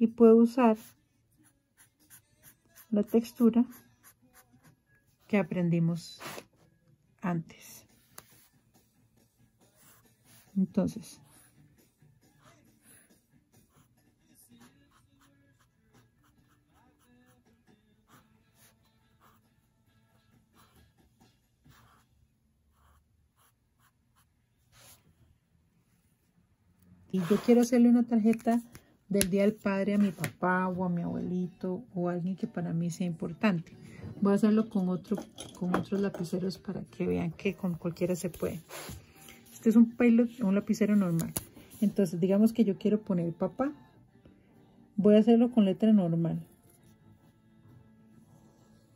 y puedo usar la textura que aprendimos antes. Entonces, y yo quiero hacerle una tarjeta del Día del Padre a mi papá o a mi abuelito o a alguien que para mí sea importante. Voy a hacerlo con otros lapiceros para que vean que con cualquiera se puede. Este es un lapicero normal. Entonces, digamos que yo quiero poner papá. Voy a hacerlo con letra normal.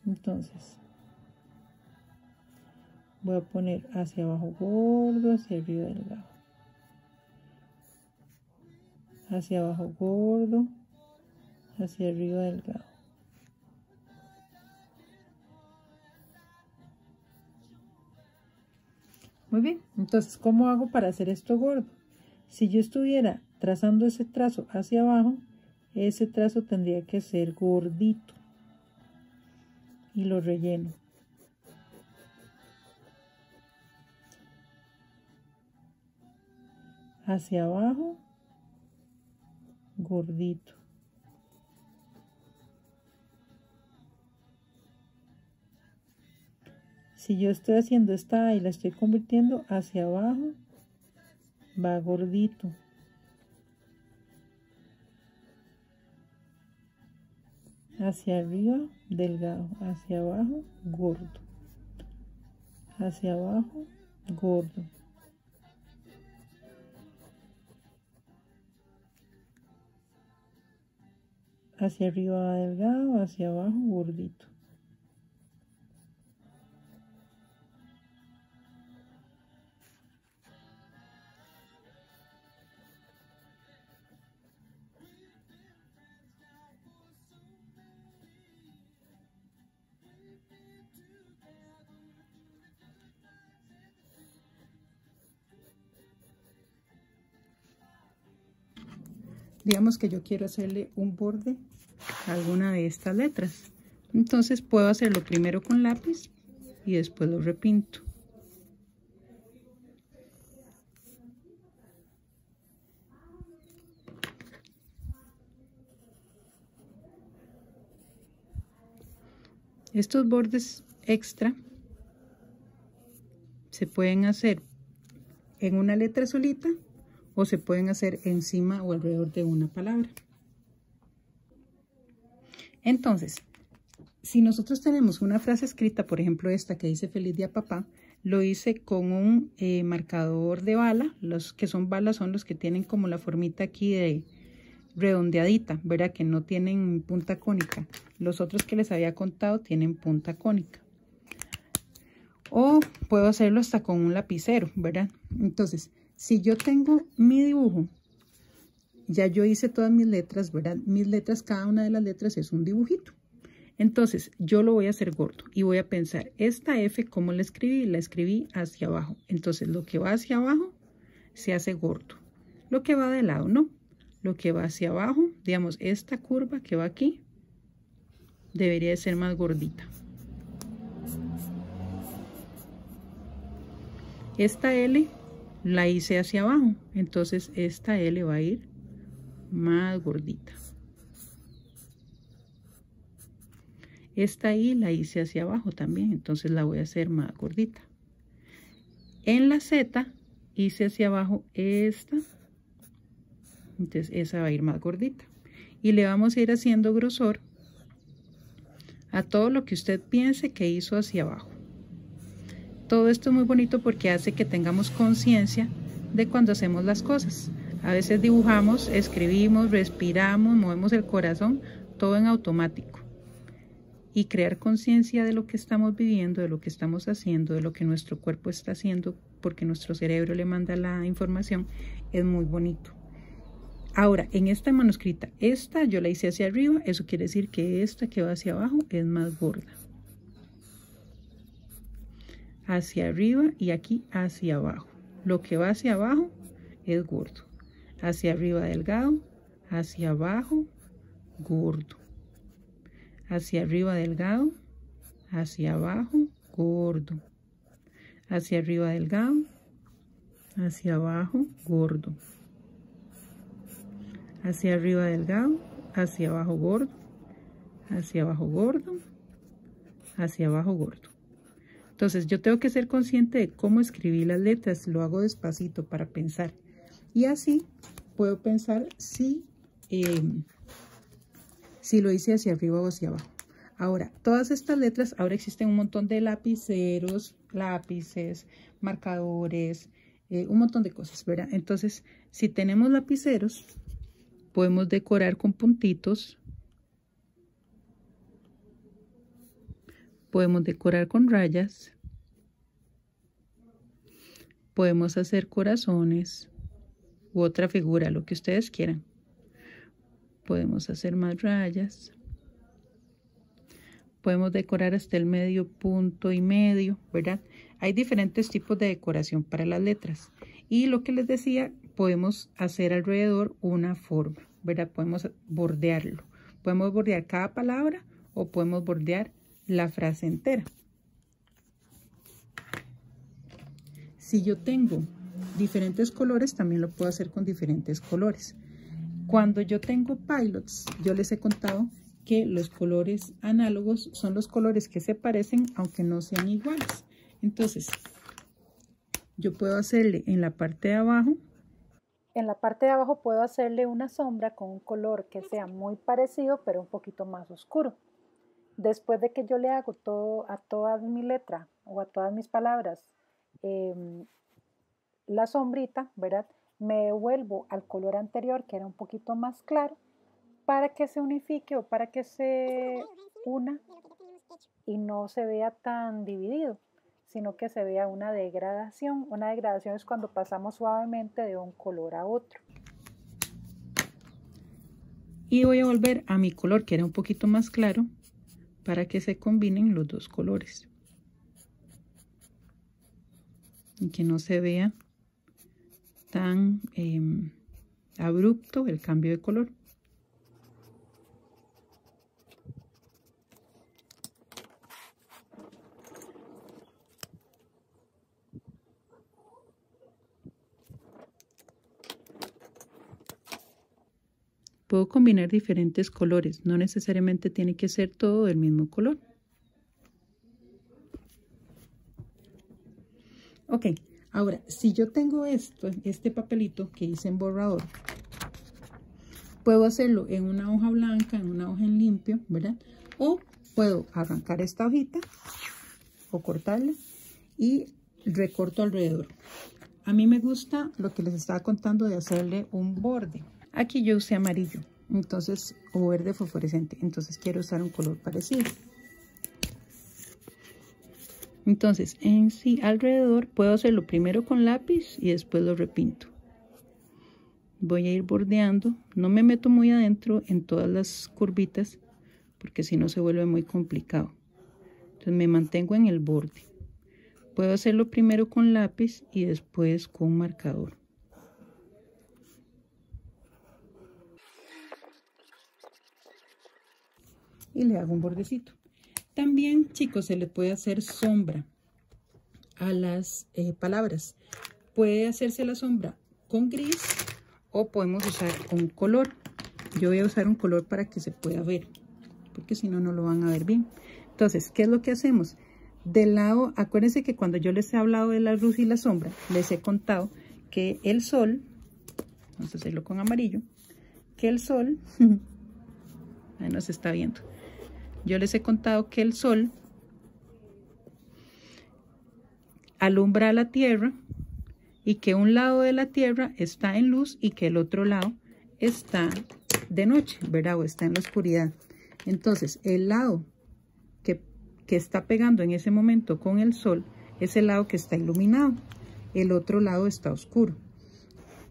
Entonces, voy a poner hacia abajo gordo, hacia arriba delgado. Hacia abajo gordo, hacia arriba delgado. Muy bien, entonces, ¿cómo hago para hacer esto gordo? Si yo estuviera trazando ese trazo hacia abajo, ese trazo tendría que ser gordito. Y lo relleno. Hacia abajo, gordito. Si yo estoy haciendo esta A y la estoy convirtiendo hacia abajo, va gordito. Hacia arriba, delgado. Hacia abajo, gordo. Hacia abajo, gordo. Hacia arriba va delgado, hacia abajo, gordito. Digamos que yo quiero hacerle un borde a alguna de estas letras. Entonces puedo hacerlo primero con lápiz y después lo repinto. Estos bordes extra se pueden hacer en una letra solita o se pueden hacer encima o alrededor de una palabra. Entonces, si nosotros tenemos una frase escrita, por ejemplo esta que dice Feliz Día Papá, lo hice con un marcador de bala. Los que son balas son los que tienen como la formita aquí de redondeadita, ¿verdad? Que no tienen punta cónica. Los otros que les había contado tienen punta cónica. O puedo hacerlo hasta con un lapicero, ¿verdad? Entonces, si yo tengo mi dibujo, ya yo hice todas mis letras, ¿verdad? Mis letras, cada una de las letras es un dibujito. Entonces, yo lo voy a hacer gordo y voy a pensar, esta F, ¿cómo la escribí? La escribí hacia abajo. Entonces, lo que va hacia abajo se hace gordo. Lo que va de lado, no. Lo que va hacia abajo, digamos, esta curva que va aquí, debería de ser más gordita. Esta L la hice hacia abajo, entonces esta L va a ir más gordita. Esta I la hice hacia abajo también, entonces la voy a hacer más gordita. En la Z hice hacia abajo esta, entonces esa va a ir más gordita. Y le vamos a ir haciendo grosor a todo lo que usted piense que hizo hacia abajo. Todo esto es muy bonito porque hace que tengamos conciencia de cuando hacemos las cosas. A veces dibujamos, escribimos, respiramos, movemos el corazón, todo en automático. Y crear conciencia de lo que estamos viviendo, de lo que estamos haciendo, de lo que nuestro cuerpo está haciendo, porque nuestro cerebro le manda la información, es muy bonito. Ahora, en esta manuscrita, esta yo la hice hacia arriba, eso quiere decir que esta que va hacia abajo es más gorda. Hacia arriba y aquí hacia abajo. Lo que va hacia abajo es gordo. Hacia arriba delgado, hacia abajo gordo. Hacia arriba delgado, hacia abajo gordo. Hacia arriba delgado, hacia abajo gordo. Hacia arriba delgado, hacia abajo gordo. Hacia abajo gordo, hacia abajo gordo. Entonces yo tengo que ser consciente de cómo escribir las letras. Lo hago despacito para pensar. Y así puedo pensar si lo hice hacia arriba o hacia abajo. Ahora, todas estas letras, ahora existen un montón de lapiceros, lápices, marcadores, un montón de cosas, ¿verdad? Entonces, si tenemos lapiceros, podemos decorar con puntitos. Podemos decorar con rayas. Podemos hacer corazones u otra figura, lo que ustedes quieran. Podemos hacer más rayas. Podemos decorar hasta el medio punto y medio, ¿verdad? Hay diferentes tipos de decoración para las letras. Y lo que les decía, podemos hacer alrededor una forma, ¿verdad? Podemos bordearlo. Podemos bordear cada palabra o podemos bordear la frase entera. Si yo tengo diferentes colores, también lo puedo hacer con diferentes colores. Cuando yo tengo pilots, yo les he contado que los colores análogos son los colores que se parecen aunque no sean iguales. Entonces, yo puedo hacerle en la parte de abajo. En la parte de abajo puedo hacerle una sombra con un color que sea muy parecido, pero un poquito más oscuro. Después de que yo le hago a toda mi letra o a todas mis palabras la sombrita, ¿verdad? Me devuelvo al color anterior, que era un poquito más claro, para que se unifique o para que se una y no se vea tan dividido, sino que se vea una degradación. Una degradación es cuando pasamos suavemente de un color a otro. Y voy a volver a mi color, que era un poquito más claro, para que se combinen los dos colores. Y que no se vea tan abrupto el cambio de color. Puedo combinar diferentes colores, no necesariamente tiene que ser todo del mismo color. Ok, ahora, si yo tengo este papelito que hice en borrador, puedo hacerlo en una hoja blanca, en una hoja en limpio, ¿verdad? O puedo arrancar esta hojita o cortarla y recorto alrededor. A mí me gusta lo que les estaba contando de hacerle un borde. Aquí yo usé amarillo, entonces, o verde fosforescente, entonces quiero usar un color parecido. Entonces, en sí, alrededor puedo hacerlo primero con lápiz y después lo repinto. Voy a ir bordeando, no me meto muy adentro en todas las curvitas, porque si no se vuelve muy complicado. Entonces me mantengo en el borde. Puedo hacerlo primero con lápiz y después con marcador. Y le hago un bordecito. También, chicos, se le puede hacer sombra a las palabras. Puede hacerse la sombra con gris o podemos usar un color. Yo voy a usar un color para que se pueda ver, porque si no, no lo van a ver bien. Entonces, ¿qué es lo que hacemos? Del lado, acuérdense que cuando yo les he hablado de la luz y la sombra, les he contado que el sol, vamos a hacerlo con amarillo, que el sol, ahí nos está viendo. Yo les he contado que el sol alumbra a la tierra y que un lado de la tierra está en luz y que el otro lado está de noche, ¿verdad? O está en la oscuridad. Entonces, el lado que está pegando en ese momento con el sol es el lado que está iluminado. El otro lado está oscuro.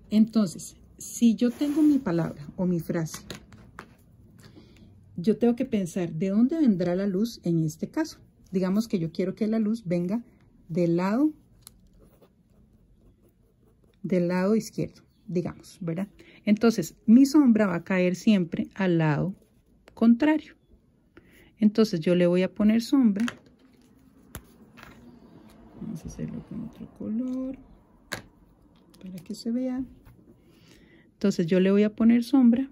Entonces, si yo tengo mi palabra o mi frase, yo tengo que pensar de dónde vendrá la luz en este caso. Digamos que yo quiero que la luz venga del lado izquierdo, digamos, ¿verdad? Entonces, mi sombra va a caer siempre al lado contrario. Entonces yo le voy a poner sombra. Vamos a hacerlo con otro color para que se vea. Entonces yo le voy a poner sombra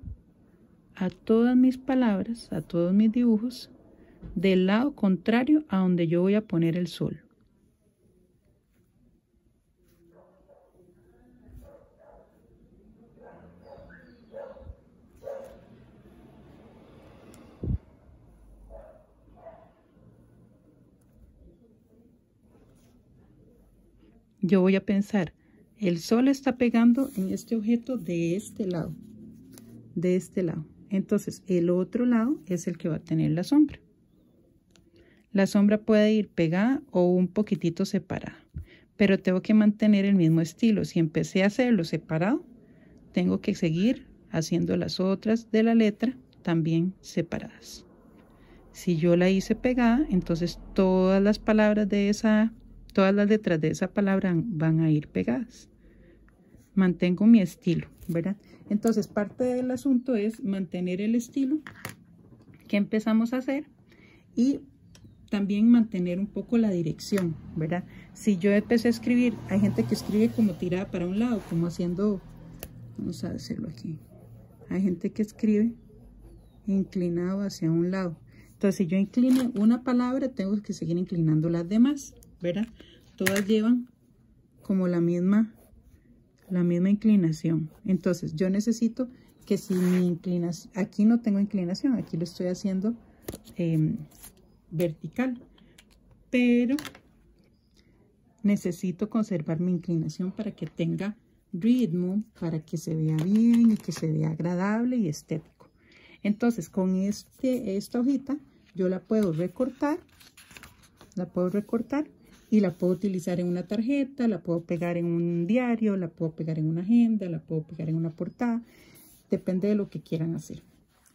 a todas mis palabras, a todos mis dibujos, del lado contrario a donde yo voy a poner el sol. Yo voy a pensar, el sol está pegando en este objeto de este lado, Entonces, el otro lado es el que va a tener la sombra. La sombra puede ir pegada o un poquitito separada, pero tengo que mantener el mismo estilo. Si empecé a hacerlo separado, tengo que seguir haciendo las otras de la letra también separadas. Si yo la hice pegada, entonces todas las palabras de todas las letras de esa palabra van a ir pegadas. Mantengo mi estilo, ¿verdad? Entonces, parte del asunto es mantener el estilo que empezamos a hacer y también mantener un poco la dirección, ¿verdad? Si yo empecé a escribir, hay gente que escribe como tirada para un lado, como haciendo, vamos a hacerlo aquí. Hay gente que escribe inclinado hacia un lado. Entonces, si yo inclino una palabra, tengo que seguir inclinando las demás, ¿verdad? Todas llevan como la misma inclinación. Entonces, yo necesito que si mi inclinación, aquí no tengo inclinación, aquí lo estoy haciendo vertical, pero necesito conservar mi inclinación para que tenga ritmo, para que se vea bien y que se vea agradable y estético. Entonces, con esta hojita yo la puedo recortar y la puedo utilizar en una tarjeta, la puedo pegar en un diario, la puedo pegar en una agenda, la puedo pegar en una portada, depende de lo que quieran hacer.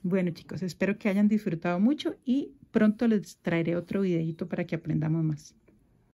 Bueno, chicos, espero que hayan disfrutado mucho y pronto les traeré otro videito para que aprendamos más.